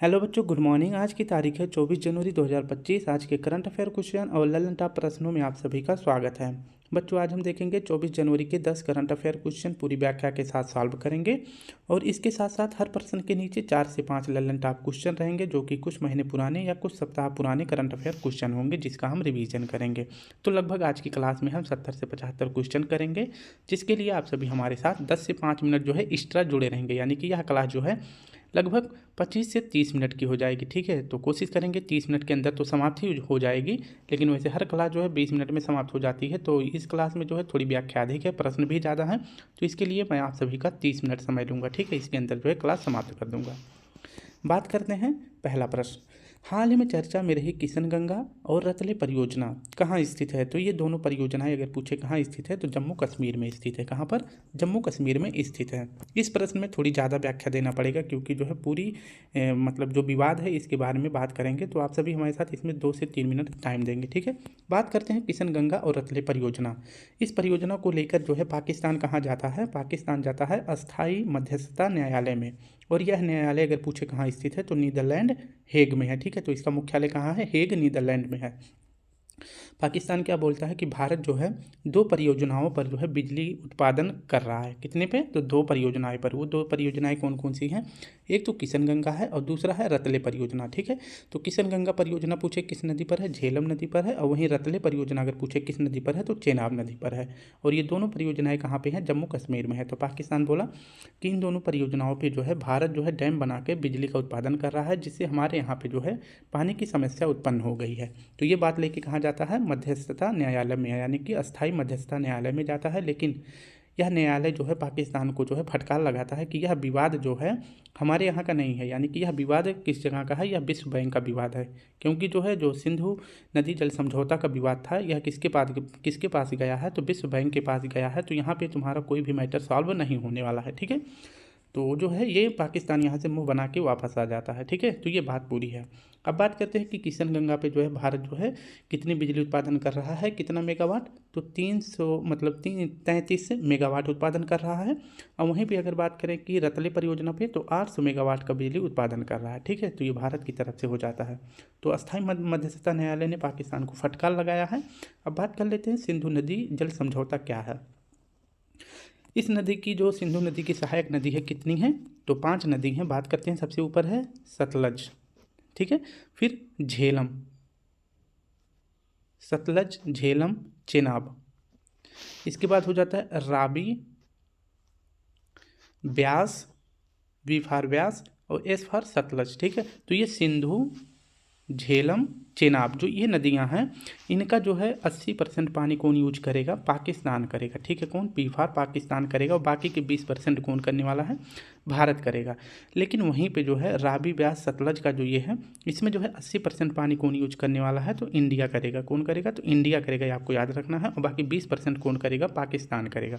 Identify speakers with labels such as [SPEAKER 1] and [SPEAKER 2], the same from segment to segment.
[SPEAKER 1] Hello बच्चों, good morning. आज की तारीख है 24 जनवरी 2025। आज के करंट अफेयर क्वेश्चन और ललन टॉप प्रश्नों में आप सभी का स्वागत है। बच्चों, आज हम देखेंगे 24 जनवरी के 10 करंट अफेयर क्वेश्चन पूरी व्याख्या के साथ सॉल्व करेंगे और इसके साथ साथ हर प्रश्न के नीचे 4 से 5 ललन टॉप क्वेश्चन रहेंगे जो कि कुछ महीने पुराने या कुछ सप्ताह पुराने करंट अफेयर क्वेश्चन होंगे जिसका हम रिवीजन करेंगे। तो लगभग आज की क्लास में हम 70 से 75 क्वेश्चन करेंगे, जिसके लिए आप सभी हमारे साथ 10 से 5 मिनट जो है एक्स्ट्रा जुड़े रहेंगे, यानी कि यह क्लास जो है लगभग 25 से 30 मिनट की हो जाएगी। ठीक है, तो कोशिश करेंगे 30 मिनट के अंदर तो समाप्त ही हो जाएगी, लेकिन वैसे हर क्लास जो है 20 मिनट में समाप्त हो जाती है। तो इस क्लास में जो है थोड़ी व्याख्या अधिक है, प्रश्न भी ज़्यादा है, तो इसके लिए मैं आप सभी का 30 मिनट समय लूँगा। ठीक है, इसके अंदर जो है क्लास समाप्त कर दूँगा। बात करते हैं पहला प्रश्न। हाल ही में चर्चा में रही किशनगंगा और रतले परियोजना कहाँ स्थित है? तो ये दोनों परियोजनाएं अगर पूछे कहाँ स्थित है तो जम्मू कश्मीर में स्थित है। कहाँ पर? जम्मू कश्मीर में स्थित है। इस प्रश्न में थोड़ी ज़्यादा व्याख्या देना पड़ेगा क्योंकि जो है पूरी मतलब जो विवाद है इसके बारे में बात करेंगे, तो आप सभी हमारे साथ इसमें 2 से 3 मिनट टाइम देंगे। ठीक है, बात करते हैं किशनगंगा और रतले परियोजना। इस परियोजना को लेकर जो है पाकिस्तान कहाँ जाता है? पाकिस्तान जाता है अस्थायी मध्यस्थता न्यायालय में, और यह न्यायालय अगर पूछे कहाँ स्थित है तो नीदरलैंड हेग में है। ठीक है, तो इसका मुख्यालय कहाँ है? हेग, नीदरलैंड में है। पाकिस्तान क्या बोलता है कि भारत जो है 2 परियोजनाओं पर जो है बिजली उत्पादन कर रहा है। कितने पे? तो 2 परियोजनाएं पर। वो 2 परियोजनाएं कौन कौन सी हैं? एक तो किशनगंगा है और दूसरा है रतले परियोजना। ठीक है, तो किशनगंगा परियोजना पूछे किस नदी पर है? झेलम नदी पर है। और वहीं रतले परियोजना अगर पूछे किस नदी पर है तो चेनाब नदी पर है। और ये दोनों परियोजनाएं कहाँ पे हैं? जम्मू कश्मीर में है। तो पाकिस्तान बोला कि इन दोनों परियोजनाओं पर जो है भारत जो है डैम बना के बिजली का उत्पादन कर रहा है, जिससे हमारे यहाँ पे जो है पानी की समस्या उत्पन्न हो गई है। तो ये बात लेके कहाँ जाता है? मध्यस्थता न्यायालय में, यानी कि अस्थायी मध्यस्थता न्यायालय में जाता है। लेकिन यह न्यायालय जो है पाकिस्तान को जो है फटकार लगाता है कि यह विवाद जो है हमारे यहाँ का नहीं है, यानी कि यह विवाद किस जगह का है? यह विश्व बैंक का विवाद है। क्योंकि जो है जो सिंधु नदी जल समझौता का विवाद था, यह किसके पास गया है? तो विश्व बैंक के पास गया है। तो यहाँ पे तुम्हारा कोई भी मैटर सॉल्व नहीं होने वाला है। ठीक है, तो जो है ये पाकिस्तान यहाँ से मुंह बना के वापस आ जाता है। ठीक है, तो ये बात पूरी है। अब बात करते हैं कि किशनगंगा पे जो है भारत जो है कितनी बिजली उत्पादन कर रहा है, कितना मेगावाट? तो 33 मेगावाट उत्पादन कर रहा है। और वहीं पे अगर बात करें कि रतले परियोजना पे तो 800 मेगावाट का बिजली उत्पादन कर रहा है। ठीक है, तो ये भारत की तरफ से हो जाता है। तो अस्थायी मध्यस्थता न्यायालय ने पाकिस्तान को फटकार लगाया है। अब बात कर लेते हैं सिंधु नदी जल समझौता क्या है। इस नदी की जो सिंधु नदी की सहायक नदी है कितनी है? तो 5 नदी हैं। बात करते हैं, सबसे ऊपर है सतलज। ठीक है, फिर झेलम, सतलज, झेलम, चेनाब। इसके बाद हो जाता है राबी, ब्यास, वी फॉर व्यास और एस फॉर सतलज। ठीक है, तो ये सिंधु, झेलम, चेनाब जो ये नदियां हैं, इनका जो है 80% पानी कौन यूज करेगा? पाकिस्तान करेगा। ठीक है, कौन? पी फॉर पाकिस्तान करेगा, और बाकी के 20% कौन करने वाला है? भारत करेगा। लेकिन वहीं पे जो है राबी, ब्यास, सतलज का जो ये है, इसमें जो है 80% पानी कौन यूज करने वाला है? तो इंडिया करेगा। कौन करेगा? तो इंडिया करेगा, ये आपको याद रखना है। और बाकी 20% कौन करेगा? पाकिस्तान करेगा।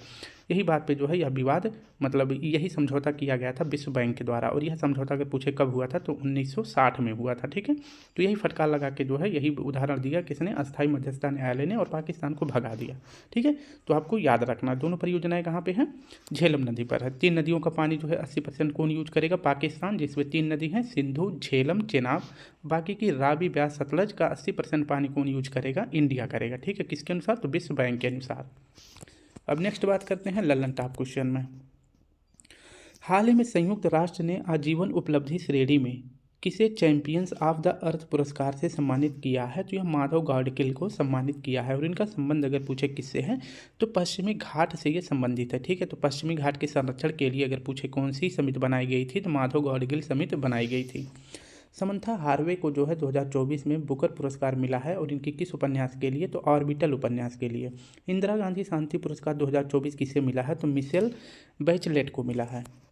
[SPEAKER 1] यही बात पे जो है यह विवाद, मतलब यही समझौता किया गया था विश्व बैंक के द्वारा। और यह समझौता अगर पूछे कब हुआ था तो 1960 में हुआ था। ठीक है, तो यही फटकार लगा के जो है यही उदाहरण दिया किसने? अस्थायी मध्यस्थता न्यायालय ने, और पाकिस्तान को भगा दिया। ठीक है, तो आपको याद रखना दोनों परियोजनाएं कहाँ पे हैं? झेलम नदी पर है। 3 नदियों का पानी जो है 80% कौन यूज करेगा? पाकिस्तान, जिसमें 3 नदी हैं, सिंधु, झेलम, चेनाब। बाकी की राबी, ब्यास, सतलज का 80% पानी कौन यूज करेगा? इंडिया करेगा। ठीक है, किसके अनुसार? तो विश्व बैंक के अनुसार। अब नेक्स्ट बात करते हैं ललन टॉप क्वेश्चन में। हाल ही में संयुक्त राष्ट्र ने आजीवन उपलब्धि श्रेणी में किसे चैंपियंस ऑफ द अर्थ पुरस्कार से सम्मानित किया है? तो यह माधव गाडगिल को सम्मानित किया है। और इनका संबंध अगर पूछे किससे है तो पश्चिमी घाट से ये संबंधित है। ठीक है, तो पश्चिमी घाट के संरक्षण के लिए अगर पूछे कौन सी समिति बनाई गई थी तो माधव गाडगिल समिति बनाई गई थी। समंथा हार्वे को जो है 2024 में बुकर पुरस्कार मिला है, और इनकी किस उपन्यास के लिए? तो ऑर्बिटल उपन्यास के लिए। इंदिरा गांधी शांति पुरस्कार 2024 किसे मिला है? तो मिशेल बैचलेट को मिला है।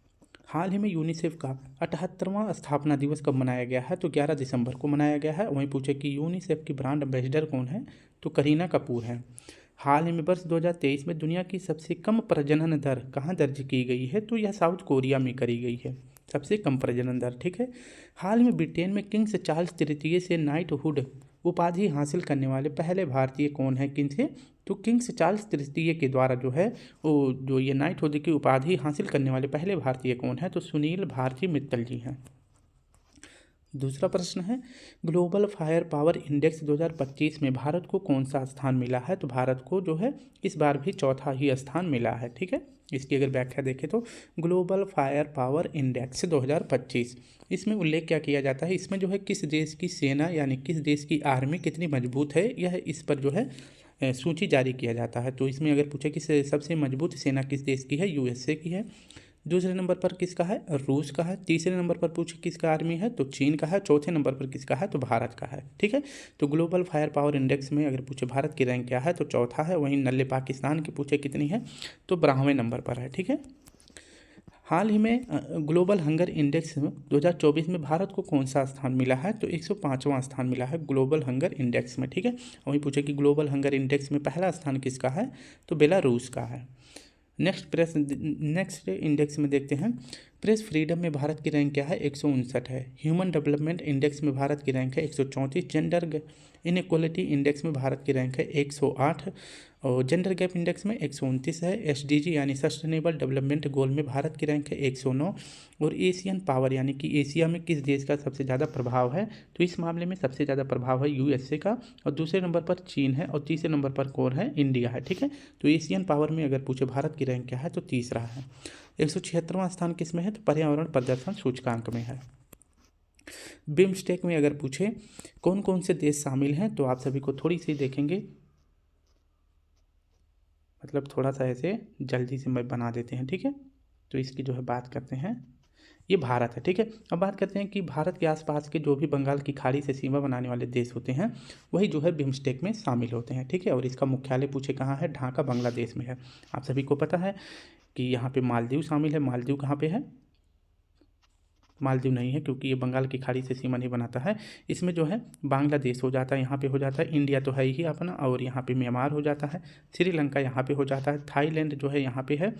[SPEAKER 1] हाल ही में यूनिसेफ का 78वां स्थापना दिवस कब मनाया गया है? तो 11 दिसंबर को मनाया गया है। वहीं पूछे कि यूनिसेफ की ब्रांड एम्बेसडर कौन है? तो करीना कपूर है। हाल ही में वर्ष 2023 में दुनिया की सबसे कम प्रजनन दर कहाँ दर्ज की गई है? तो यह साउथ कोरिया में करी गई है, सबसे कम प्रजनन दर। ठीक है, हाल में ब्रिटेन में किंग्स चार्ल्स तृतीय से नाइटहुड उपाधि हासिल करने वाले पहले भारतीय कौन है? किनसे? तो किंग्स चार्ल्स तृतीय के द्वारा जो है वो जो ये नाइटहुड की उपाधि हासिल करने वाले पहले भारतीय कौन है? तो सुनील भारती मित्तल जी हैं। दूसरा प्रश्न है ग्लोबल फायर पावर इंडेक्स 2025 में भारत को कौन सा स्थान मिला है? तो भारत को जो है इस बार भी चौथा ही स्थान मिला है। ठीक है, इसकी अगर व्याख्या देखें तो ग्लोबल फायर पावर इंडेक्स 2025, इसमें उल्लेख क्या किया जाता है, इसमें जो है किस देश की सेना यानी किस देश की आर्मी कितनी मजबूत है, यह इस पर जो है सूची जारी किया जाता है। तो इसमें अगर पूछे कि सबसे मजबूत सेना किस देश की है, यूएसए की है। दूसरे नंबर पर किसका है, रूस का है। तीसरे नंबर पर पूछे किसका आर्मी है, तो चीन का है। चौथे नंबर पर किसका है, तो भारत का है। ठीक है, तो ग्लोबल फायर पावर इंडेक्स में अगर पूछे भारत की रैंक क्या है, तो चौथा है। वहीं नल्ले पाकिस्तान की पूछे कितनी है, तो 12वें नंबर पर है। ठीक है, हाल ही में ग्लोबल हंगर इंडेक्स 2024 में भारत को कौन सा स्थान मिला है, तो 105वां स्थान मिला है ग्लोबल हंगर इंडेक्स में। ठीक है, वहीं पूछे कि ग्लोबल हंगर इंडेक्स में पहला स्थान किसका है, तो बेलारूस का है। नेक्स्ट इंडेक्स में देखते हैं, प्रेस फ्रीडम में भारत की रैंक क्या है, 159 है। ह्यूमन डेवलपमेंट इंडेक्स में भारत की रैंक है 134। जेंडर इनइक्वालिटी इंडेक्स में भारत की रैंक है 108 और जेंडर गैप इंडेक्स में 129 है। एसडीजी यानी सस्टेनेबल डेवलपमेंट गोल में भारत की रैंक है 109। और एशियन पावर यानी कि एशिया में किस देश का सबसे ज़्यादा प्रभाव है, तो इस मामले में सबसे ज़्यादा प्रभाव है यूएसए का, और दूसरे नंबर पर चीन है, और तीसरे नंबर पर कौन है, इंडिया है। ठीक है, तो एशियन पावर में अगर पूछे भारत की रैंक क्या है, तो तीसरा है। 176वां स्थान किस में है, तो पर्यावरण प्रदर्शन सूचकांक में है। बिम्स्टेक में अगर पूछे कौन कौन से देश शामिल हैं, तो आप सभी को थोड़ी सी देखेंगे, मतलब थोड़ा सा ऐसे जल्दी से मैं बना देते हैं। ठीक है, तो इसकी जो है बात करते हैं, ये भारत है। ठीक है, अब बात करते हैं कि भारत के आसपास के जो भी बंगाल की खाड़ी से सीमा बनाने वाले देश होते हैं, वही जो है बिम्स्टेक में शामिल होते हैं। ठीक है, और इसका मुख्यालय पूछे कहाँ है, ढाका बांग्लादेश में है। आप सभी को पता है कि यहाँ पे मालदीव शामिल है। मालदीव कहाँ पे है, मालदीव नहीं है क्योंकि ये बंगाल की खाड़ी से सीमा नहीं बनाता है। इसमें जो है बांग्लादेश हो जाता है, यहाँ पे हो जाता है, इंडिया तो है ही अपना, और यहाँ पे म्यांमार हो जाता है, श्रीलंका यहाँ पे हो जाता है, थाईलैंड जो है यहाँ पे है,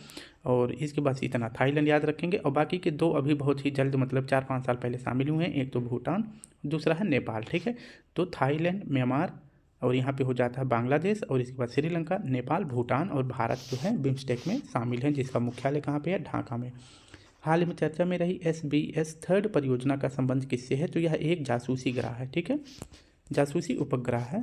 [SPEAKER 1] और इसके बाद इतना थाईलैंड याद रखेंगे। और बाकी के दो अभी बहुत ही जल्द, मतलब 4-5 साल पहले शामिल हुए हैं, एक तो भूटान, दूसरा है नेपाल। ठीक है, तो थाईलैंड, म्यांमार और यहाँ पे हो जाता है बांग्लादेश, और इसके बाद श्रीलंका, नेपाल, भूटान और भारत जो है बिम्स्टेक में शामिल हैं, जिसका मुख्यालय कहाँ पे है, ढाका में। हाल ही में चर्चा में रही SBS थर्ड परियोजना का संबंध किससे है, तो यह एक जासूसी ग्रह है। ठीक है, जासूसी उपग्रह है।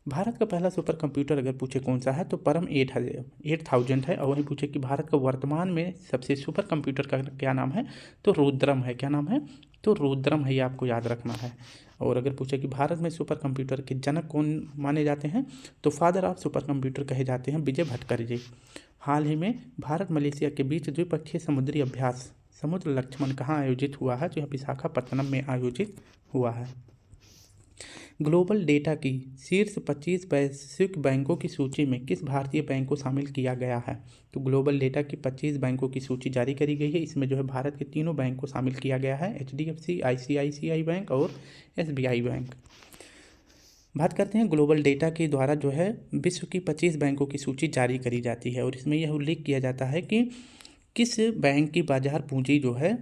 [SPEAKER 1] भारत का पहला सुपर कंप्यूटर अगर पूछे कौन सा है, तो परम 8000 है। और वहीं पूछे कि भारत का वर्तमान में सबसे सुपर कंप्यूटर का क्या नाम है, तो रुद्रम है। क्या नाम है, तो रुद्रम है, ये आपको याद रखना है। और अगर पूछे कि भारत में सुपर कंप्यूटर के जनक कौन माने जाते हैं, तो फादर ऑफ सुपर कंप्यूटर कहे जाते हैं विजय भटकर जी। हाल ही में भारत मलेशिया के बीच द्विपक्षीय समुद्री अभ्यास समुद्र लक्ष्मण कहाँ आयोजित हुआ है, तो यह विशाखापत्तनम में आयोजित हुआ है। ग्लोबल डेटा की शीर्ष 25 वैश्विक बैंकों की सूची में किस भारतीय बैंक को शामिल किया गया है, तो ग्लोबल डेटा की 25 बैंकों की सूची जारी करी गई है। इसमें जो है भारत के तीनों बैंक को शामिल किया गया है, HDFC, ICICI बैंक और SBI बैंक। बात करते हैं ग्लोबल डेटा के द्वारा जो है विश्व की 25 बैंकों की सूची जारी करी जाती है, और इसमें यह उल्लेख किया जाता है कि किस बैंक की बाजार पूंजी जो है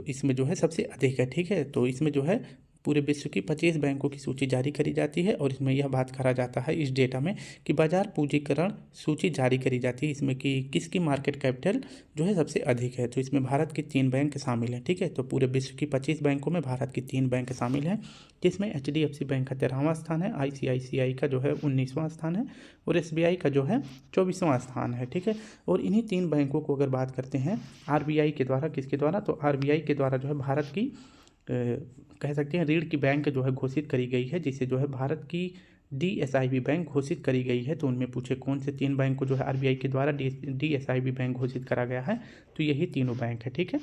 [SPEAKER 1] इसमें जो है सबसे अधिक है। ठीक है, तो इसमें जो है पूरे विश्व की 25 बैंकों की सूची जारी करी जाती है, और इसमें यह बात करा जाता है इस डेटा में कि बाजार पूंजीकरण सूची जारी करी जाती है, इसमें कि किसकी मार्केट कैपिटल जो है सबसे अधिक है। तो इसमें भारत के 3 बैंक शामिल हैं। ठीक है, तो पूरे विश्व की 25 बैंकों में भारत के 3 बैंक शामिल हैं, जिसमें HDFC बैंक का 13वां स्थान है, ICICI का जो है 19वां स्थान है, और SBI का जो है 24वां स्थान है। ठीक है, और इन्हीं 3 बैंकों को अगर बात करते हैं RBI के द्वारा, किसके द्वारा, तो RBI के द्वारा जो है भारत की कह सकते हैं रीढ़ की बैंक जो है घोषित करी गई है, जिसे जो है भारत की DSIB बैंक घोषित करी गई है। तो उनमें पूछे कौन से 3 बैंक को जो है RBI के द्वारा DSIB बैंक घोषित करा गया है, तो यही तीनों बैंक है। ठीक है,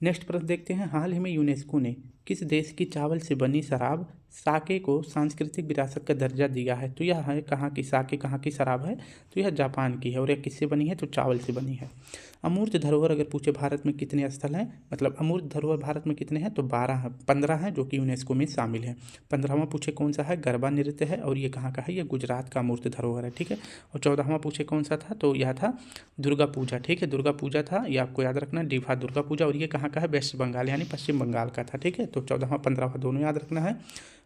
[SPEAKER 1] नेक्स्ट प्रश्न देखते हैं, हाल ही में यूनेस्को ने किस देश की चावल से बनी शराब साके को सांस्कृतिक विरासत का दर्जा दिया है, तो यह है कहाँ की साके, कहाँ की शराब है, तो यह जापान की है। और यह किससे बनी है, तो चावल से बनी है। अमूर्त धरोहर अगर पूछे भारत में कितने स्थल हैं, मतलब अमूर्त धरोहर भारत में कितने हैं, तो 15 हैं जो कि यूनेस्को में शामिल है। 15वां पूछे कौन सा है, गरबा नृत्य है, और ये कहाँ का है, ये गुजरात का अमूर्त धरोहर है। ठीक है, और 14वां पूछे कौन सा था, तो यह था दुर्गा पूजा। ठीक है, दुर्गा पूजा था, ये आपको याद रखना, डिफा दुर्गा पूजा, और ये कहाँ का है, वेस्ट बंगाल यानी पश्चिम बंगाल का था। ठीक है, तो 14वां 15वां दोनों याद रखना है।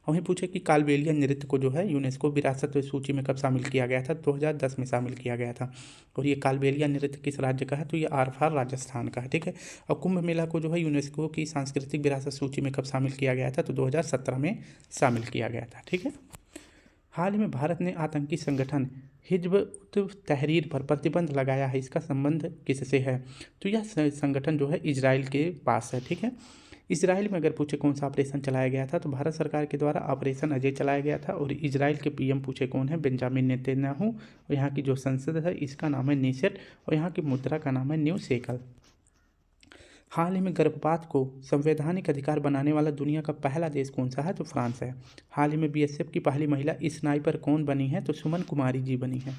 [SPEAKER 1] वहीं पूछे कि कालबेलिया नृत्य को जो है यूनेस्को विरासत सूची में कब शामिल किया गया था? 2010 में शामिल किया गया था। और ये कालबेलिया नृत्य किस राज्य का है? तो ये आर राजस्थान का है, ठीक है। और कुंभ मेला को जो है यूनेस्को की सांस्कृतिक विरासत सूची में कब शामिल किया गया था? तो 2017 में शामिल किया गया था, ठीक है। हाल ही में भारत ने आतंकी संगठन हिजब उत तहरीर पर प्रतिबंध लगाया है, इसका संबंध किससे है? तो यह संगठन जो है इजराइल के पास है, ठीक है। इजराइल में अगर पूछे कौन सा ऑपरेशन चलाया गया था, तो भारत सरकार के द्वारा ऑपरेशन अजय चलाया गया था। और इजराइल के पीएम पूछे कौन है? Benjamin Netanyahu. और यहाँ की जो संसद है इसका नाम है नेसेट, और यहाँ की मुद्रा का नाम है न्यू शेकल। हाल ही में गर्भपात को संवैधानिक अधिकार बनाने वाला दुनिया का पहला देश कौन सा है? तो फ्रांस है। हाल ही में बीएसएफ की पहली महिला स्नाइपर कौन बनी है? तो सुमन कुमारी जी बनी है।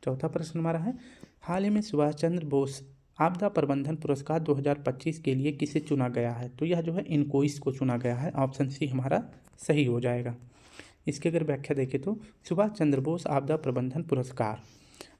[SPEAKER 1] चौथा प्रश्न हमारा है, हाल ही में सुभाष चंद्र बोस आपदा प्रबंधन पुरस्कार 2025 के लिए किसे चुना गया है? तो यह जो है इनकोइस को चुना गया है। ऑप्शन सी हमारा सही हो जाएगा। इसकी अगर व्याख्या देखें तो सुभाष चंद्र बोस आपदा प्रबंधन पुरस्कार,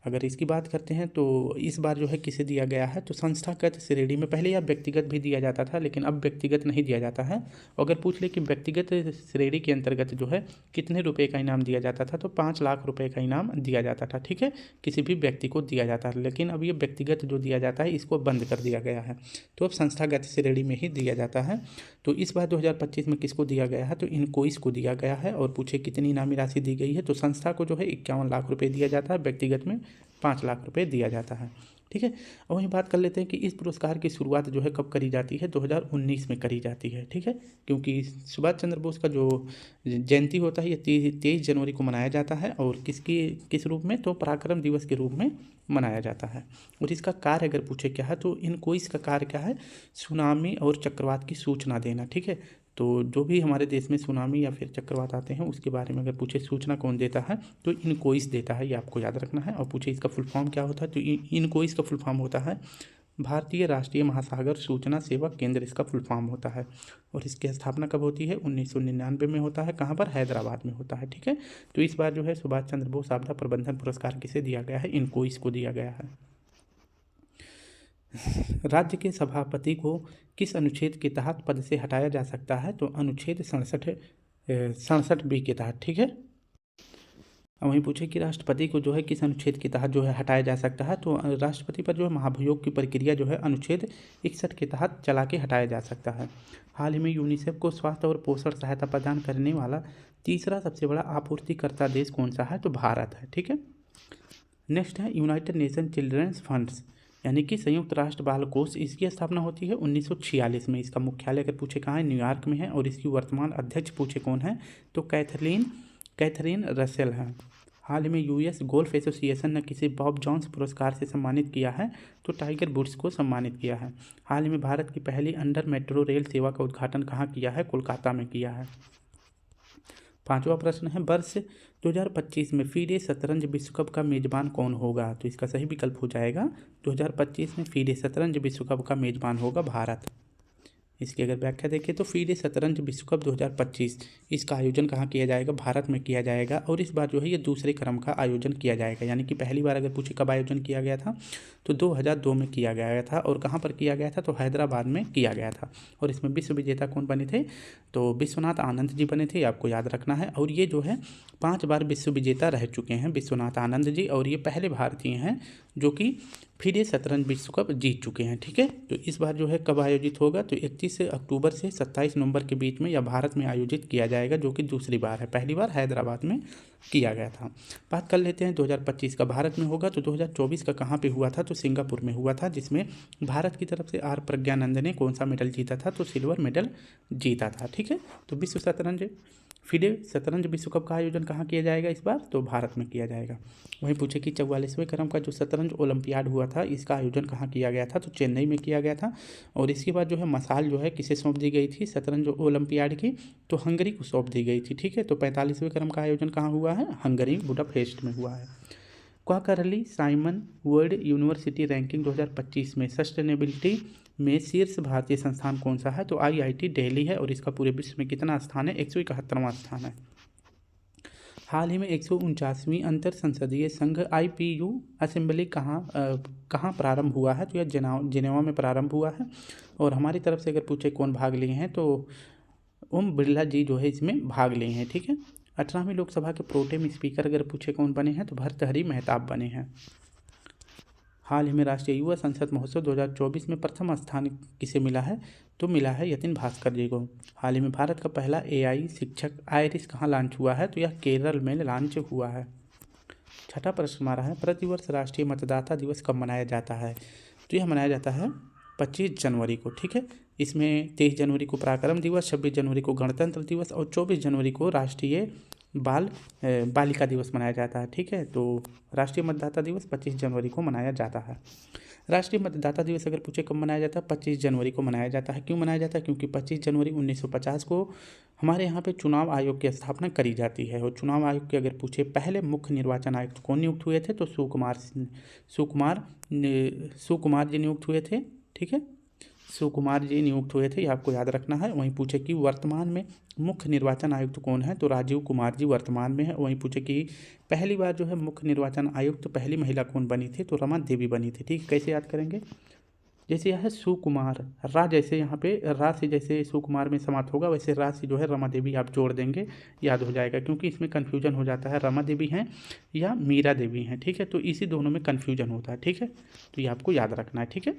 [SPEAKER 1] अगर इसकी बात करते हैं तो इस बार जो है किसे दिया गया है? तो संस्थागत श्रेणी में। पहले यह व्यक्तिगत भी दिया जाता था, लेकिन अब व्यक्तिगत नहीं दिया जाता है। अगर पूछ ले कि व्यक्तिगत श्रेणी के अंतर्गत जो है कितने रुपए का इनाम दिया जाता था, तो 5 लाख रुपए का इनाम दिया जाता था, ठीक है। किसी भी व्यक्ति को दिया जाता है, लेकिन अब ये व्यक्तिगत जो दिया जाता है इसको बंद कर दिया गया है। तो अब संस्थागत श्रेणी में ही दिया जाता है। तो इस बार 2025 में किसको दिया गया है? तो इनकोइस को दिया गया है। और पूछे कितनी इनामी राशि दी गई है? तो संस्था को जो है 51 लाख रुपये दिया जाता है, व्यक्तिगत में 5 लाख रुपए दिया जाता है, ठीक है। और वहीं बात कर लेते हैं कि इस पुरस्कार की शुरुआत जो है कब करी जाती है? 2019 में करी जाती है, ठीक है। क्योंकि सुभाष चंद्र बोस का जो जयंती होता है ये 23 जनवरी को मनाया जाता है। और किस रूप में? तो पराक्रम दिवस के रूप में मनाया जाता है। और इसका कार्य अगर पूछे क्या है, तो इनको इसका कार्य क्या है? सुनामी और चक्रवात की सूचना देना, ठीक है। तो जो भी हमारे देश में सुनामी या फिर चक्रवात आते हैं उसके बारे में अगर पूछे सूचना कौन देता है, तो इनकोइस देता है, ये आपको याद रखना है। और पूछे इसका फुल फॉर्म क्या होता है, तो इनकोइस का फुल फॉर्म होता है भारतीय राष्ट्रीय महासागर सूचना सेवा केंद्र, इसका फुल फॉर्म होता है। और इसकी स्थापना कब होती है? 1999 में होता है। कहाँ पर? हैदराबाद में होता है, ठीक है। तो इस बार जो है सुभाष चंद्र बोस आपदा प्रबंधन पुरस्कार किसे दिया गया है? इनकोइस को दिया गया है। राज्य के सभापति को किस अनुच्छेद के तहत पद से हटाया जा सकता है? तो अनुच्छेद 67 बी के तहत, ठीक है। वहीं पूछे कि राष्ट्रपति को जो है किस अनुच्छेद के तहत जो है हटाया जा सकता है? तो राष्ट्रपति पर जो है महाभियोग की प्रक्रिया जो है अनुच्छेद 61 के तहत चला के हटाया जा सकता है। हाल ही में यूनिसेफ को स्वास्थ्य और पोषण सहायता प्रदान करने वाला तीसरा सबसे बड़ा आपूर्तिकर्ता देश कौन सा है? तो भारत है, ठीक है। नेक्स्ट है यूनाइटेड नेशन चिल्ड्रंस फंड्स, यानी कि संयुक्त राष्ट्र बाल कोष, इसकी स्थापना होती है 1946 में। इसका मुख्यालय अगर पूछे कहाँ है? न्यूयॉर्क में है। और इसकी वर्तमान अध्यक्ष पूछे कौन है? तो कैथरीन रसेल हैं। हाल ही में यूएस गोल्फ एसोसिएशन ने किसी बॉब जॉन्स पुरस्कार से सम्मानित किया है? तो टाइगर वुड्स को सम्मानित किया है। हाल ही में भारत की पहली अंडर मेट्रो रेल सेवा का उद्घाटन कहाँ किया है? कोलकाता में किया है। पांचवा प्रश्न है, वर्ष 2025 में फीडे शतरंज विश्व कप का मेजबान कौन होगा? तो इसका सही विकल्प हो जाएगा 2025 में फीडे शतरंज विश्व कप का मेजबान होगा भारत। इसकी अगर व्याख्या देखें तो फीडे शतरंज विश्व कप 2025 इसका आयोजन कहाँ किया जाएगा? भारत में किया जाएगा। और इस बार जो है ये दूसरे क्रम का आयोजन किया जाएगा, यानी कि पहली बार अगर पूछे कब आयोजन किया गया था, तो 2002 में किया गया था। और कहाँ पर किया गया था? तो हैदराबाद में किया गया था। और इसमें विश्व विजेता कौन बने थे? तो विश्वनाथ आनंद जी बने थे, आपको याद रखना है। और ये जो है 5 बार विश्व विजेता रह चुके हैं विश्वनाथ आनंद जी, और ये पहले भारतीय हैं जो कि फीडे शतरंज विश्व कप जीत चुके हैं, ठीक है। तो इस बार जो है कब आयोजित होगा? तो 31 अक्टूबर से 27 नवंबर के बीच में यह भारत में आयोजित किया जाएगा, जो कि दूसरी बार है। पहली बार हैदराबाद में किया गया था। बात कर लेते हैं 2025 का भारत में होगा। तो 2024 का कहाँ पे हुआ था? तो सिंगापुर में हुआ था, जिसमें भारत की तरफ से आर प्रज्ञानंद ने कौन सा मेडल जीता था? तो सिल्वर मेडल जीता था, ठीक है। तो विश्व शतरंज फीडे शतरंज विश्व कप का आयोजन कहाँ किया जाएगा इस बार? तो भारत में किया जाएगा। वहीं पूछे कि 44वें क्रम का जो शतरंज ओलंपियाड हुआ था इसका आयोजन कहाँ किया गया था? तो चेन्नई में किया गया था। और इसके बाद जो है मसाल जो है किसे सौंप दी गई थी शतरंज ओलंपियाड की? तो हंगरी को सौंप दी गई थी, ठीक है। तो 45वें क्रम का आयोजन कहाँ हुआ है? हंगरी बुडापेस्ट में हुआ है। क्वाकरली साइमन वर्ल्ड यूनिवर्सिटी रैंकिंग 2025 में सस्टेनेबिलिटी में शीर्ष भारतीय संस्थान कौन सा है? तो आईआईटी दिल्ली है। और इसका पूरे विश्व में कितना स्थान है? 171वां स्थान है। हाल ही में 149वीं अंतर संसदीय संघ IPU असेंबली कहाँ प्रारंभ हुआ है? तो यह जिनेवा में प्रारंभ हुआ है। और हमारी तरफ से अगर पूछे कौन भाग लिए हैं, तो ओम बिरला जी जो है इसमें भाग लिए हैं। ठीक है। 18वीं लोकसभा के प्रोटेम स्पीकर अगर पूछे कौन बने हैं तो भर्तृहरि मेहताब बने हैं। हाल ही में राष्ट्रीय युवा संसद महोत्सव 2024 में प्रथम स्थान किसे मिला है तो मिला है यतिन भास्कर जी को। हाल ही में भारत का पहला AI शिक्षक आयरिस कहाँ लॉन्च हुआ है तो यह केरल में लॉन्च हुआ है। छठा प्रश्न हमारा है, प्रतिवर्ष राष्ट्रीय मतदाता दिवस कब मनाया जाता है तो यह मनाया जाता है 25 जनवरी को। ठीक है। इसमें 23 जनवरी को पराक्रम दिवस, 26 जनवरी को गणतंत्र दिवस और 24 जनवरी को राष्ट्रीय बालिका दिवस मनाया जाता है। ठीक है। तो राष्ट्रीय मतदाता दिवस 25 जनवरी को मनाया जाता है। राष्ट्रीय मतदाता दिवस अगर पूछे कब मनाया जाता है 25 जनवरी को मनाया जाता है। क्यों मनाया जाता है? क्योंकि 25 जनवरी 1950 को हमारे यहाँ पे चुनाव आयोग की स्थापना करी जाती है। और चुनाव आयोग के अगर पूछे पहले मुख्य निर्वाचन आयुक्त कौन नियुक्त हुए थे तो सुकुमार जी नियुक्त हुए थे। ठीक है। सुकुमार जी नियुक्त हुए थे, ये आपको याद रखना है। वहीं पूछे कि वर्तमान में मुख्य निर्वाचन आयुक्त कौन है तो राजीव कुमार जी वर्तमान में है। वहीं पूछे कि पहली बार जो है मुख्य निर्वाचन आयुक्त पहली महिला कौन बनी थी तो रमा देवी बनी थी। ठीक है। कैसे याद करेंगे? जैसे यह है सुकुमार, रा जैसे यहाँ पे रा से जैसे सुकुमार में समाप्त होगा वैसे रा से जो है रमा देवी आप जोड़ देंगे, याद हो जाएगा। क्योंकि इसमें कन्फ्यूजन हो जाता है रमा देवी हैं या मीरा देवी हैं। ठीक है। तो इसी दोनों में कन्फ्यूजन होता है। ठीक है। तो ये आपको याद रखना है। ठीक है।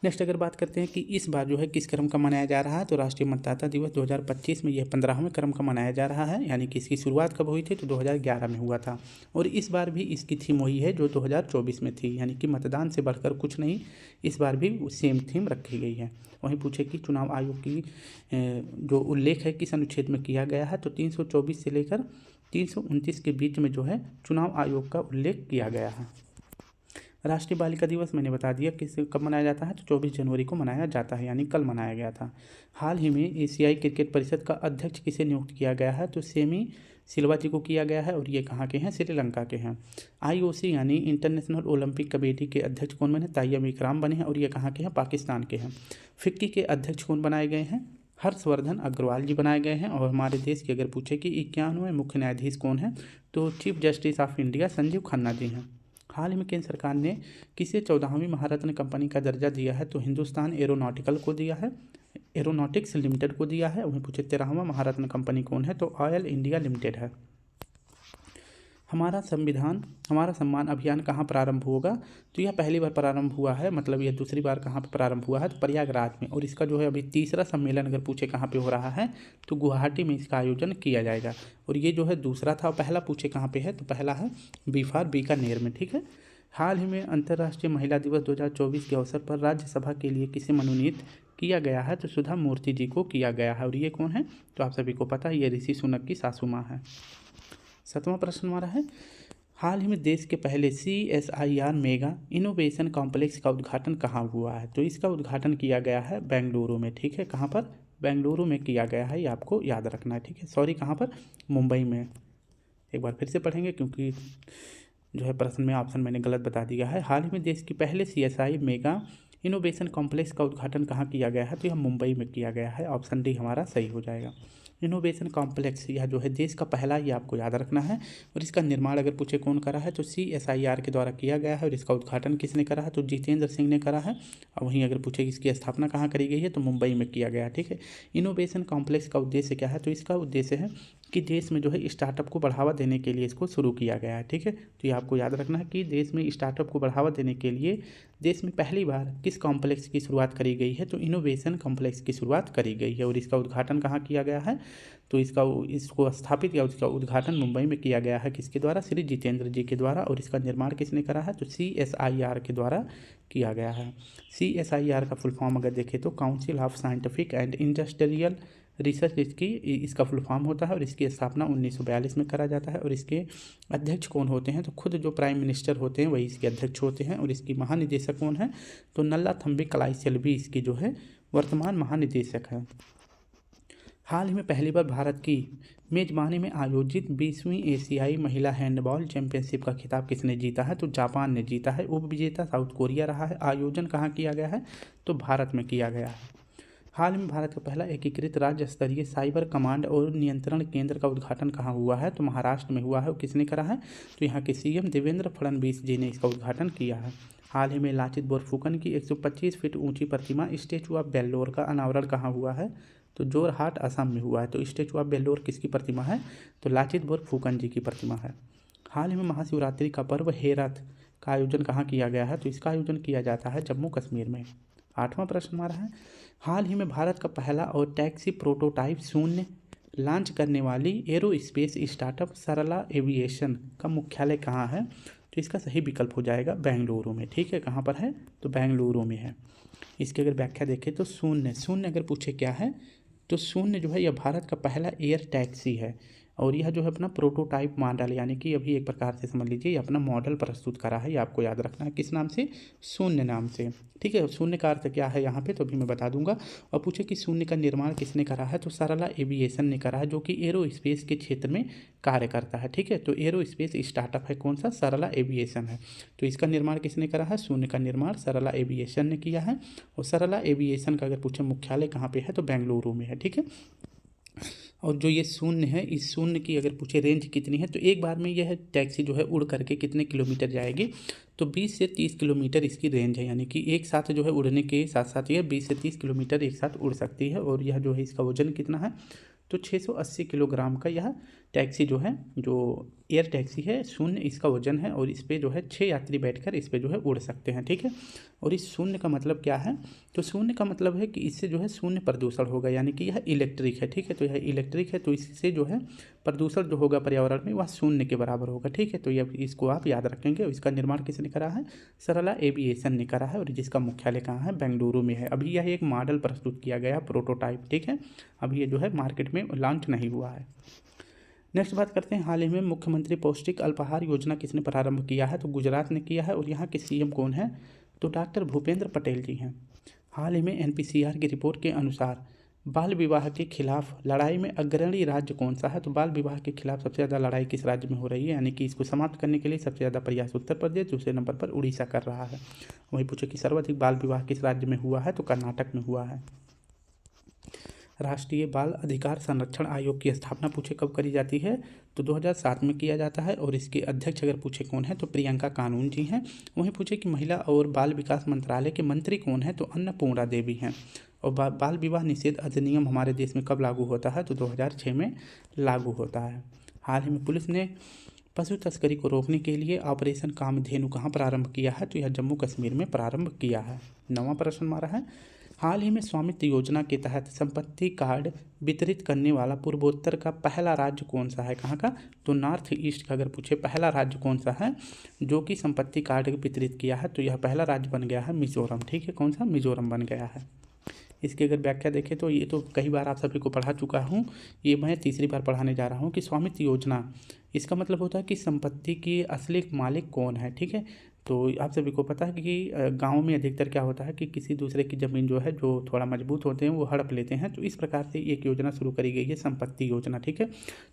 [SPEAKER 1] नेक्स्ट अगर बात करते हैं कि इस बार जो है किस क्रम का मनाया जा रहा है तो राष्ट्रीय मतदाता दिवस 2025 में यह 15वें क्रम का मनाया जा रहा है। यानी कि इसकी शुरुआत कब हुई थी तो 2011 में हुआ था। और इस बार भी इसकी थीम वही है जो 2024 में थी, यानी कि मतदान से बढ़कर कुछ नहीं। इस बार भी सेम थीम रखी गई है। वहीं पूछे कि चुनाव आयोग की जो उल्लेख है किस अनुच्छेद में किया गया है तो 324 से लेकर 329 के बीच में जो है चुनाव आयोग का उल्लेख किया गया है। राष्ट्रीय बालिका दिवस मैंने बता दिया किस कब मनाया जाता है तो 24 जनवरी को मनाया जाता है, यानी कल मनाया गया था। हाल ही में एशियाई क्रिकेट परिषद का अध्यक्ष किसे नियुक्त किया गया है तो सेमी सिल्वा जी को किया गया है। और ये कहाँ के हैं? श्रीलंका के हैं। IOC यानी इंटरनेशनल ओलंपिक कमेटी के अध्यक्ष कौन बने? ताय्यम इकराम बने हैं। और ये कहाँ के हैं? पाकिस्तान के हैं। फिक्की के अध्यक्ष कौन बनाए गए हैं? हर्षवर्धन अग्रवाल जी बनाए गए हैं। और हमारे देश की अगर पूछे कि 91वें मुख्य न्यायाधीश कौन है तो chief justice of India Sanjiv Khanna ji हैं। हाल ही में केंद्र सरकार ने किसे 14वीं महारत्न कंपनी का दर्जा दिया है तो हिंदुस्तान एरोनॉटिकल को दिया है, एरोनॉटिक्स लिमिटेड को दिया है। वहीं पूछे 13वां महारत्न कंपनी कौन है तो ऑयल इंडिया लिमिटेड है। हमारा सम्मान अभियान कहाँ प्रारंभ होगा तो यह पहली बार प्रारंभ हुआ है, मतलब यह दूसरी बार कहाँ पे प्रारंभ हुआ है तो प्रयागराज में। और इसका जो है अभी तीसरा सम्मेलन अगर पूछे कहाँ पे हो रहा है तो गुवाहाटी में इसका आयोजन किया जाएगा। और ये जो है दूसरा था, पहला पूछे कहाँ पे है तो पहला है बीकानेर में। ठीक है। हाल ही में अंतर्राष्ट्रीय महिला दिवस 2024 के अवसर पर राज्यसभा के लिए किसे मनोनीत किया गया है तो सुधा मूर्ति जी को किया गया है। और ये कौन है तो आप सभी को पता है, ये ऋषि सुनक की सासू माँ है। 7वां प्रश्न हमारा है, हाल ही में देश के पहले CSIR मेगा इनोवेशन कॉम्प्लेक्स का उद्घाटन कहाँ हुआ है तो इसका उद्घाटन किया गया है बेंगलुरु में। ठीक है। कहाँ पर? बेंगलुरु में किया गया है, ये आपको याद रखना है। ठीक है। सॉरी, कहाँ पर? मुंबई में। एक बार फिर से पढ़ेंगे क्योंकि जो है प्रश्न में ऑप्शन मैंने गलत बता दिया है। हाल ही में देश की पहले CSI मेगा इनोवेशन कॉम्प्लेक्स का उद्घाटन कहाँ किया गया है तो यह मुंबई में किया गया है। ऑप्शन डी हमारा सही हो जाएगा। इनोवेशन कॉम्प्लेक्स यह जो है देश का पहला, ये आपको याद रखना है। और इसका निर्माण अगर पूछे कौन करा है तो CSIR के द्वारा किया गया है। और इसका उद्घाटन किसने करा है तो जितेंद्र सिंह ने करा है। और वहीं अगर पूछे इसकी स्थापना कहाँ करी गई है तो मुंबई में किया गया है। ठीक है। इनोवेशन कॉम्प्लेक्स का उद्देश्य क्या है तो इसका उद्देश्य है कि देश में जो है स्टार्टअप को बढ़ावा देने के लिए इसको शुरू किया गया है। ठीक है। तो ये आपको याद रखना है कि देश में स्टार्टअप को बढ़ावा देने के लिए देश में पहली बार किस कॉम्प्लेक्स की शुरुआत करी गई है तो इनोवेशन कॉम्प्लेक्स की शुरुआत करी गई है। और इसका उद्घाटन कहाँ किया गया है तो इसको स्थापित या उसका उद्घाटन मुंबई में किया गया है। किसके द्वारा? श्री जितेंद्र जी के द्वारा। और इसका निर्माण किसने करा है तो CSIR के द्वारा किया गया है। CSIR का फुल फॉर्म अगर देखें तो council of scientific and industrial research इसका फुल फॉर्म होता है। और इसकी स्थापना 1942 में करा जाता है। और इसके अध्यक्ष कौन होते हैं तो खुद जो प्राइम मिनिस्टर होते हैं वही इसके अध्यक्ष होते हैं। और इसकी महानिदेशक कौन है तो नल्लाथम्बी कलाईसेल्वी इसकी जो है वर्तमान महानिदेशक है। हाल ही में पहली बार भारत की मेजबानी में आयोजित 20वीं एशियाई महिला हैंडबॉल चैंपियनशिप का खिताब किसने जीता है तो जापान ने जीता है। उपविजेता साउथ कोरिया रहा है। आयोजन कहाँ किया गया है तो भारत में किया गया है। हाल में भारत का पहला एकीकृत राज्य स्तरीय साइबर कमांड और नियंत्रण केंद्र का उद्घाटन कहाँ हुआ है तो महाराष्ट्र में हुआ है। और किसने करा है तो यहाँ के CM देवेंद्र फडणवीस जी ने इसका उद्घाटन किया है। हाल ही में लाचित बोरफुकन की 125 फीट ऊंची प्रतिमा स्टैचू ऑफ बेल्लोर का अनावरण कहाँ हुआ है? तो जोरहाट असम में हुआ है। तो स्टैचू ऑफ बेल्लोर किसकी प्रतिमा है? तो लाचित बोरफुकन जी की प्रतिमा है। हाल ही में महाशिवरात्रि का पर्व हेरथ का आयोजन कहाँ किया गया है? तो इसका आयोजन किया जाता है जम्मू कश्मीर में। 8वां प्रश्न हमारा है, हाल ही में भारत का पहला और टैक्सी प्रोटोटाइप शून्य लॉन्च करने वाली एरोस्पेस स्टार्टअप सरला एविएशन का मुख्यालय कहाँ है? तो इसका सही विकल्प हो जाएगा बेंगलुरु में। ठीक है, कहाँ पर है? तो बेंगलुरु में है। इसकी अगर व्याख्या देखें तो शून्य शून्य अगर पूछे क्या है, तो शून्य जो है यह भारत का पहला एयर टैक्सी है और यह जो है अपना प्रोटोटाइप मॉडल, यानी कि अभी एक प्रकार से समझ लीजिए ये अपना मॉडल प्रस्तुत करा है। ये आपको याद रखना है किस नाम से? शून्य नाम से। ठीक है, शून्य का अर्थ क्या है यहाँ पे तो अभी मैं बता दूंगा। और पूछे कि शून्य का निर्माण किसने करा है? तो सरला एविएशन ने करा है, जो कि एरोस्पेस के क्षेत्र में कार्य करता है। ठीक है, तो एरोस्पेस स्टार्टअप है कौन सा? सरला एविएशन है। तो इसका निर्माण किसने करा है? शून्य का निर्माण सरला एविएशन ने किया है। और सरला एविएशन का अगर पूछे मुख्यालय कहाँ पे है? तो बेंगलुरु में है। ठीक है, और जो ये शून्य है, इस शून्य की अगर पूछे रेंज कितनी है, तो एक बार में यह टैक्सी जो है उड़ करके कितने किलोमीटर जाएगी? तो 20 से 30 किलोमीटर इसकी रेंज है, यानी कि एक साथ जो है उड़ने के साथ साथ यह 20 से 30 किलोमीटर एक साथ उड़ सकती है। और यह जो है इसका वजन कितना है? तो 680 किलोग्राम का यह टैक्सी जो है, जो एयर टैक्सी है शून्य, इसका वजन है। और इस पर जो है 6 यात्री बैठकर इस पर जो है उड़ सकते हैं। ठीक है, और इस शून्य का मतलब क्या है? तो शून्य का मतलब है कि इससे जो है शून्य प्रदूषण होगा, यानी कि यह इलेक्ट्रिक है। ठीक है, तो यह इलेक्ट्रिक है, तो इससे जो है प्रदूषण जो होगा पर्यावरण में वह शून्य के बराबर होगा। ठीक है, तो यह इसको आप याद रखेंगे। और इसका निर्माण किसने करा है? सरला एविएशन ने करा है, और जिसका मुख्यालय कहाँ है? बेंगलुरु में है। अभी यह एक मॉडल प्रस्तुत किया गया प्रोटोटाइप। ठीक है, अभी ये जो है मार्केट में लॉन्च नहीं हुआ है। नेक्स्ट बात करते हैं, हाल ही में मुख्यमंत्री पौष्टिक अल्पाहार योजना किसने प्रारंभ किया है? तो गुजरात ने किया है। और यहाँ के सीएम कौन है? तो डॉक्टर भूपेंद्र पटेल जी हैं। हाल ही में एनपीसीआर की रिपोर्ट के अनुसार बाल विवाह के खिलाफ लड़ाई में अग्रणी राज्य कौन सा है? तो बाल विवाह के खिलाफ सबसे ज़्यादा लड़ाई किस राज्य में हो रही है, यानी कि इसको समाप्त करने के लिए सबसे ज़्यादा प्रयास उत्तर प्रदेश, दूसरे नंबर पर उड़ीसा कर रहा है। वहीं पूछे कि सर्वाधिक बाल विवाह किस राज्य में हुआ है? तो कर्नाटक में हुआ है। राष्ट्रीय बाल अधिकार संरक्षण आयोग की स्थापना पूछे कब करी जाती है? तो 2007 में किया जाता है। और इसके अध्यक्ष अगर पूछे कौन है? तो प्रियंका कानून जी हैं। वहीं पूछे कि महिला और बाल विकास मंत्रालय के मंत्री कौन है? तो अन्नपूर्णा देवी हैं। और बाल विवाह निषेध अधिनियम हमारे देश में कब लागू होता है? तो 2006 में लागू होता है। हाल ही में पुलिस ने पशु तस्करी को रोकने के लिए ऑपरेशन कामधेनु कहाँ प्रारंभ किया है? तो यह जम्मू कश्मीर में प्रारंभ किया है। 9वां प्रश्न हमारा है, हाल ही में स्वामित्व योजना के तहत संपत्ति कार्ड वितरित करने वाला पूर्वोत्तर का पहला राज्य कौन सा है? कहाँ का? तो नॉर्थ ईस्ट का अगर पूछे पहला राज्य कौन सा है जो कि संपत्ति कार्ड वितरित किया है? तो यह पहला राज्य बन गया है मिजोरम। ठीक है, कौन सा? मिजोरम बन गया है। इसकी अगर व्याख्या देखें तो ये तो कई बार आप सभी को पढ़ा चुका हूँ, ये मैं तीसरी बार पढ़ाने जा रहा हूँ कि स्वामित्व योजना, इसका मतलब होता है कि संपत्ति की असली मालिक कौन है। ठीक है, तो आप सभी को पता है कि गांव में अधिकतर क्या होता है कि किसी दूसरे की ज़मीन जो है, जो थोड़ा मजबूत होते हैं, वो हड़प लेते हैं। तो इस प्रकार से एक योजना शुरू करी गई है संपत्ति योजना। ठीक है,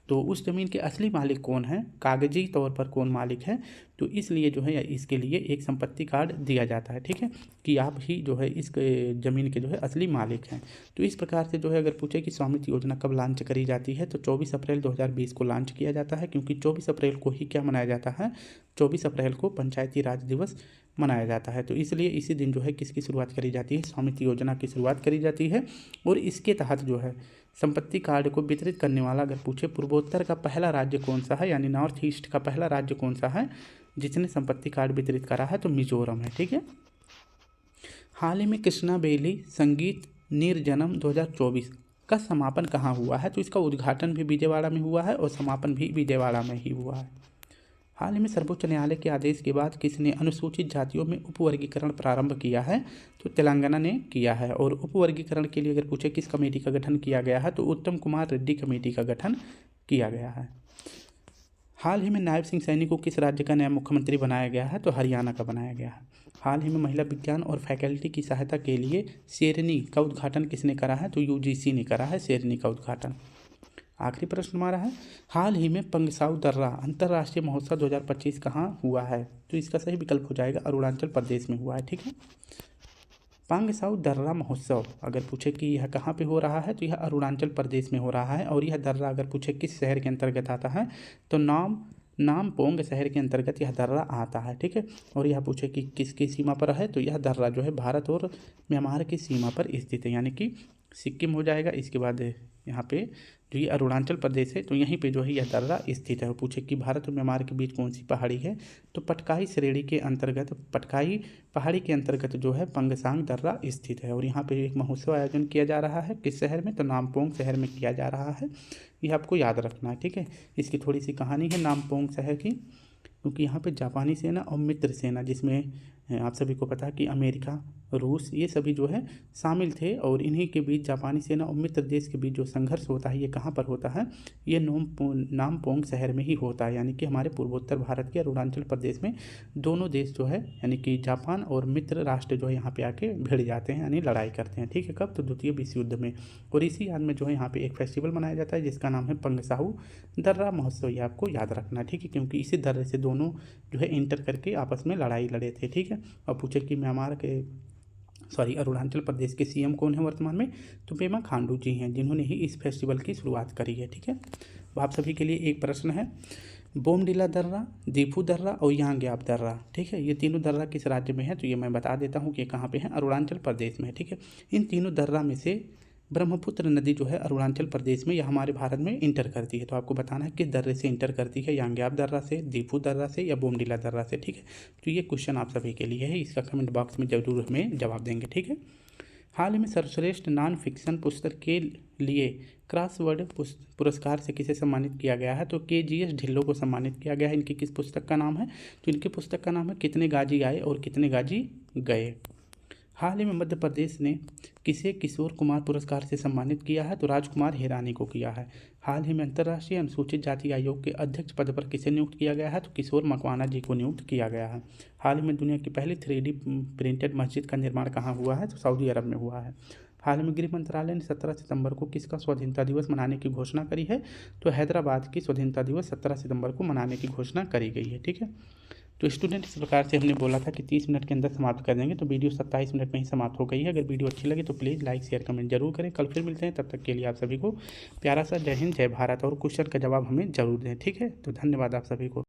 [SPEAKER 1] तो उस ज़मीन के असली मालिक कौन है, कागजी तौर पर कौन मालिक है, तो इसलिए जो है इसके लिए एक संपत्ति कार्ड दिया जाता है। ठीक है, कि आप ही जो है इस ज़मीन के जो है असली मालिक हैं। तो इस प्रकार से जो है अगर पूछे कि स्वामित्व योजना कब लॉन्च करी जाती है, तो 24 अप्रैल 2020 को लॉन्च किया जाता है, क्योंकि 24 अप्रैल को ही क्या मनाया जाता है? 24 अप्रैल को पंचायती राज दिवस मनाया जाता है। तो इसलिए इसी दिन जो है किसकी शुरुआत करी जाती है? स्वामित्व योजना की शुरुआत करी जाती है। और इसके तहत जो है संपत्ति कार्ड को वितरित करने वाला अगर पूछे पूर्वोत्तर का पहला राज्य कौन सा है, यानी नॉर्थ ईस्ट का पहला राज्य कौन सा है जिसने संपत्ति कार्ड वितरित करा है? तो मिजोरम है। ठीक है, हाल ही में कृष्णा बेली संगीत निर्जनम 2024 का समापन कहाँ हुआ है? तो इसका उद्घाटन भी विजयवाड़ा में हुआ है और समापन भी विजयवाड़ा में ही हुआ है। हाल ही में सर्वोच्च न्यायालय के आदेश के बाद किसने अनुसूचित जातियों में उपवर्गीकरण प्रारंभ किया है? तो तेलंगाना ने किया है। और उपवर्गीकरण के लिए अगर पूछे किस कमेटी का गठन किया गया है? तो उत्तम कुमार रेड्डी कमेटी का गठन किया गया है। हाल ही में नायब सिंह सैनी को किस राज्य का नया मुख्यमंत्री बनाया गया है? तो हरियाणा का बनाया गया है। हाल ही में महिला विज्ञान और फैकल्टी की सहायता के लिए शेरनी का उद्घाटन किसने करा है? तो यूजीसी ने करा है शेरनी का उद्घाटन। आखिरी प्रश्न हमारा है, हाल ही में पंगसाउ दर्रा अंतर्राष्ट्रीय महोत्सव 2025 कहाँ हुआ है? तो इसका सही विकल्प हो जाएगा अरुणाचल प्रदेश में हुआ है। ठीक है, पंगसाउ दर्रा महोत्सव अगर पूछे कि यह कहाँ पे हो रहा है? तो यह अरुणाचल प्रदेश में हो रहा है। और यह दर्रा अगर पूछे किस शहर के अंतर्गत आता है? तो नामपोंग शहर के अंतर्गत यह दर्रा आता है। ठीक है, और यह पूछे कि किसकी सीमा पर है, तो यह दर्रा जो है भारत और म्यांमार की सीमा पर स्थित है, यानी कि सिक्किम हो जाएगा। इसके बाद यहाँ पे जो ये अरुणाचल प्रदेश है, तो यहीं पे जो है यह दर्रा स्थित है। वो पूछे कि भारत और म्यांमार के बीच कौन सी पहाड़ी है, तो पटकाई श्रेणी के अंतर्गत, पटकाई पहाड़ी के अंतर्गत जो है पंगसांग दर्रा स्थित है। और यहाँ पे एक महोत्सव आयोजन किया जा रहा है किस शहर में, तो नामपोंग शहर में किया जा रहा है। यह आपको याद रखना है। ठीक है, इसकी थोड़ी सी कहानी है नामपोंग शहर की, क्योंकि यहाँ पे जापानी सेना और मित्र सेना, जिसमें आप सभी को पता है कि अमेरिका, रूस, ये सभी जो है शामिल थे, और इन्हीं के बीच जापानी सेना और मित्र देश के बीच जो संघर्ष होता है ये कहाँ पर होता है, ये नामपोंग शहर में ही होता है। यानी कि हमारे पूर्वोत्तर भारत के अरुणाचल प्रदेश में दोनों देश जो है, यानी कि जापान और मित्र राष्ट्र जो है यहाँ पे आके भिड़ जाते हैं, यानी लड़ाई करते हैं। ठीक है, कब, तो द्वितीय विश्व युद्ध में। और इसी याद में जो है यहाँ पे एक फेस्टिवल मनाया जाता है जिसका नाम है पंगसाहू दर्रा महोत्सव। ये आपको याद रखना है। ठीक है, क्योंकि इसी दर्रे से दोनों जो है इंटर करके आपस में लड़ाई लड़े थे। ठीक है, और पूछे कि म्यांमार के अरुणाचल प्रदेश के सीएम कौन है वर्तमान में, तो पेमा खांडू जी हैं, जिन्होंने ही इस फेस्टिवल की शुरुआत करी है। ठीक है, तो आप सभी के लिए एक प्रश्न है, बोमडिला दर्रा, दीफू दर्रा और यांग्याप दर्रा, ठीक है, ये तीनों दर्रा किस राज्य में है, तो ये मैं बता देता हूँ कि कहाँ पे है, अरुणाचल प्रदेश में। ठीक है, इन तीनों दर्रा में से ब्रह्मपुत्र नदी जो है अरुणाचल प्रदेश में या हमारे भारत में इंटर करती है। तो आपको बताना है किस दर्रे से इंटर करती है, यांग्याप दर्रा से, दीफू दर्रा से या बोमडिला दर्रा से। ठीक है, तो ये क्वेश्चन आप सभी के लिए है, इसका कमेंट बॉक्स में जरूर हमें जवाब देंगे। ठीक है, हाल ही में सर्वश्रेष्ठ नॉन फिक्शन पुस्तक के लिए क्रॉसवर्ड पुरस्कार से किसे सम्मानित किया गया है, तो KGS ढिल्लो को सम्मानित किया गया है। इनकी किस पुस्तक का नाम है, तो इनकी पुस्तक का नाम है कितने गाजी आए और कितने गाजी गए। हाल ही में मध्य प्रदेश ने किसे किशोर कुमार पुरस्कार से सम्मानित किया है, तो राजकुमार हिरानी को किया है। हाल ही में अंतर्राष्ट्रीय अनुसूचित जाति आयोग के अध्यक्ष पद पर किसे नियुक्त किया गया है, तो किशोर मकवाना जी को नियुक्त किया गया है। हाल ही में दुनिया की पहली 3D प्रिंटेड मस्जिद का निर्माण कहाँ हुआ है, तो सऊदी अरब में हुआ है। हाल में गृह मंत्रालय ने 17 सितंबर को किसका स्वाधीनता दिवस मनाने की घोषणा करी है, तो हैदराबाद की स्वाधीनता दिवस 17 सितंबर को मनाने की घोषणा करी गई है। ठीक है, तो स्टूडेंट इस प्रकार से हमने बोला था कि 30 मिनट के अंदर समाप्त कर देंगे, तो वीडियो 27 मिनट में ही समाप्त हो गई है। अगर वीडियो अच्छी लगे तो प्लीज़ लाइक शेयर कमेंट जरूर करें। कल फिर मिलते हैं, तब तक के लिए आप सभी को प्यारा सा जय हिंद जय भारत, और क्वेश्चन का जवाब हमें जरूर दें। ठीक है, तो धन्यवाद आप सभी को।